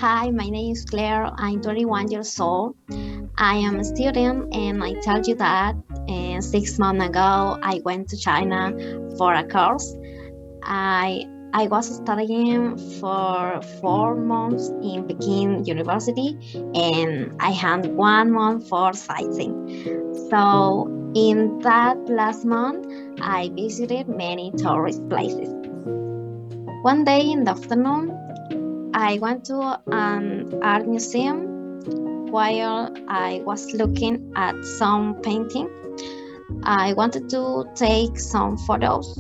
Hi, my name is Claire. I'm 21 years old. I am a student, and I tell you that 6 months ago I went to China for a course. I was studying for 4 months in Peking University, and I had 1 month for sightseeing. So, in that last month, I visited many tourist places. One day in the afternoon, I went to an art museum. While I was looking at some painting, I wanted to take some photos.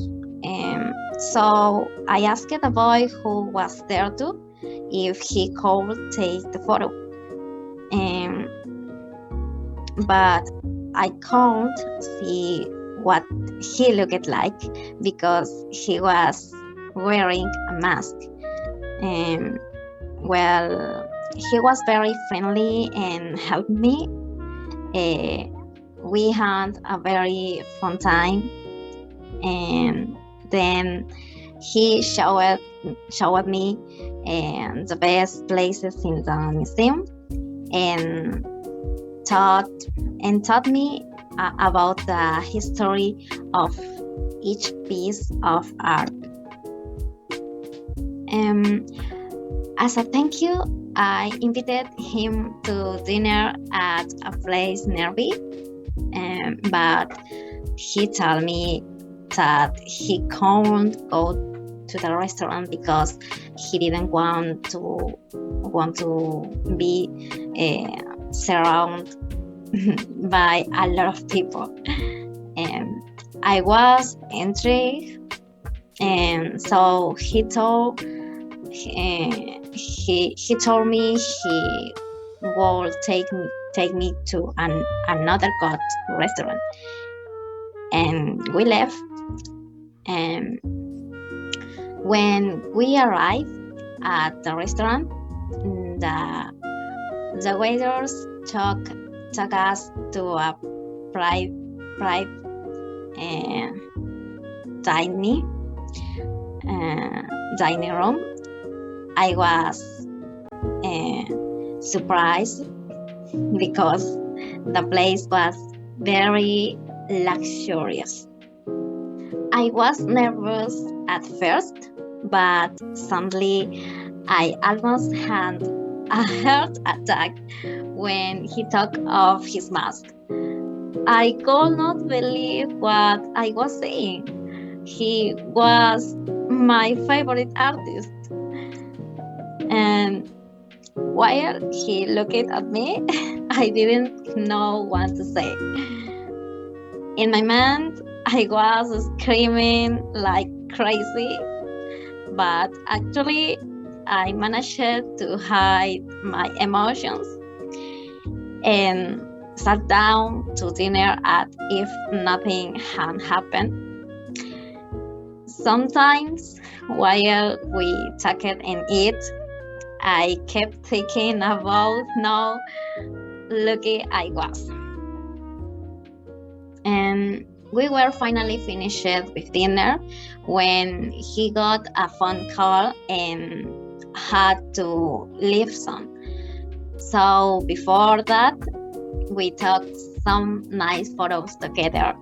So I asked the boy who was there too if he could take the photo. Um, but I can't see what he looked like because he was wearing a mask. Um, well, he was very friendly and helped me. Uh, we had a very fun time, and then he showed me the best places in the museum, and taught taught me about the history of each piece of art. Um, as a thank you, I invited him to dinner at a place nearby, but he told me that he can't go to the restaurant because he didn't want to be surrounded by a lot of people. I was intrigued, and so he told me he will take me to another good restaurant, and we left. And when we arrived at the restaurant, the waiters took us to a private dining dining room. I was surprised because the place was very luxurious. I was nervous at first, but suddenly I almost had a heart attack when he took off his mask. I could not believe what I was seeing. He was my favorite artist. And while he looked at me, I didn't know what to say. In my mind, I was screaming like crazy, but actually, I managed to hide my emotions and sat down to dinner as if nothing had happened. Sometimes, while we talked and ate, I kept thinking about how lucky I was. And we were finally finished with dinner when he got a phone call and had to leave soon. So before that, we took some nice photos together.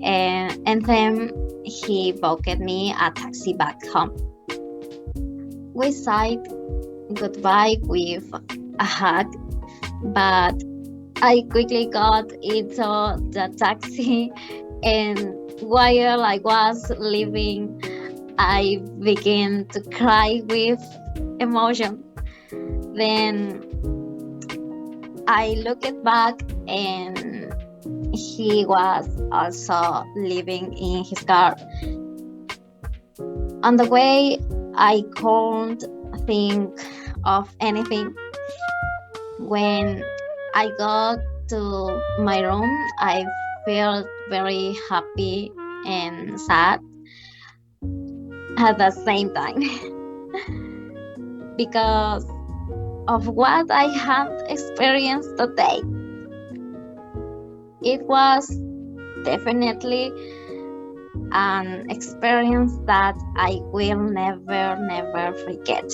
And then he booked me a taxi back home. We said goodbye with a hug, but I quickly got into the taxi, and while I was leaving, I began to cry with emotion. Then I looked back, and he was also living in his car. On the way, I couldn't think of anything. When I got to my room, I felt very happy and sad at the same time because of what I had experienced today. It was definitely an experience that I will never forget.